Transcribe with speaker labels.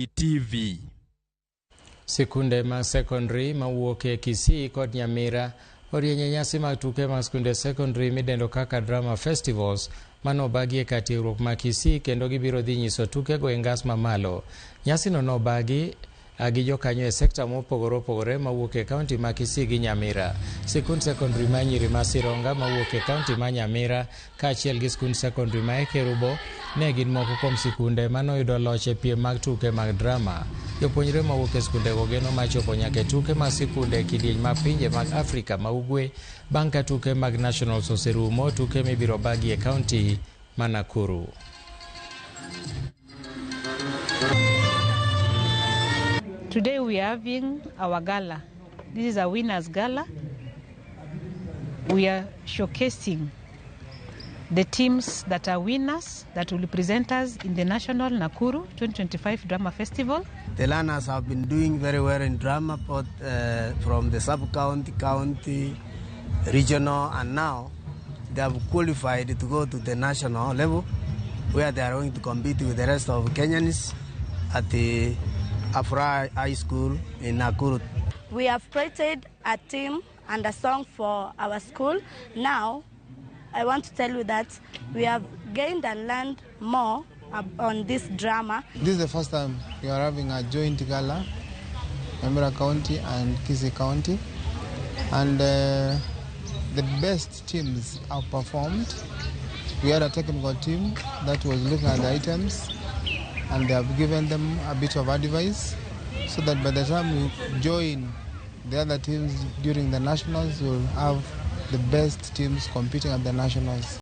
Speaker 1: TV.
Speaker 2: Skunde ma secondary mawuok e Kisii kod Nyamira orienye nyasi mag tuke mag skunde secondary midendo kaka drama festivals manobagi e katiegruok ma Kisii kendo gibiro dhi nyiso tuke go e ngas mamalo. Nyasi no nobagi gi jokanyo e sekta mopogore opogore mawuok e kaunti ma Kisii gi Nyamira. Skund secondary ma Nyiri ma Sironga mawuok e kaunti ma Nyamira kaachiel gi skund secondary ma Kerubo ne gin moko kuom sikunde manoyudo loch e piem mag tuke mag drama. Jopuonjre mawuok e skunde go geno machopo nyaka e tuke mag sikunde kidieny mag pinje mag Afrika ma Ugwe bang' ka tuke mag nationals oserumo, tuke mibiro bagi e kaunti ma Nakuru.
Speaker 3: Today we are having our gala. This is a winners gala. We are showcasing the teams that are winners that will present us in the National Nakuru 2025 Drama Festival.
Speaker 4: The learners have been doing very well in drama, both from the sub-county, county, regional, and now they have qualified to go to the national level, where they are going to compete with the rest of Kenyans at the Afra High School in Nakuru.
Speaker 5: We have created a team and a song for our school. Now, I want to tell you that we have gained and learned more on this drama.
Speaker 6: This is the first time we are having a joint gala, Nyamira County and Kisii County, and the best teams have performed. We had a technical team that was looking at the items, and they have given them a bit of advice so that by the time we join the other teams during the nationals, we'll have the best teams competing at the nationals.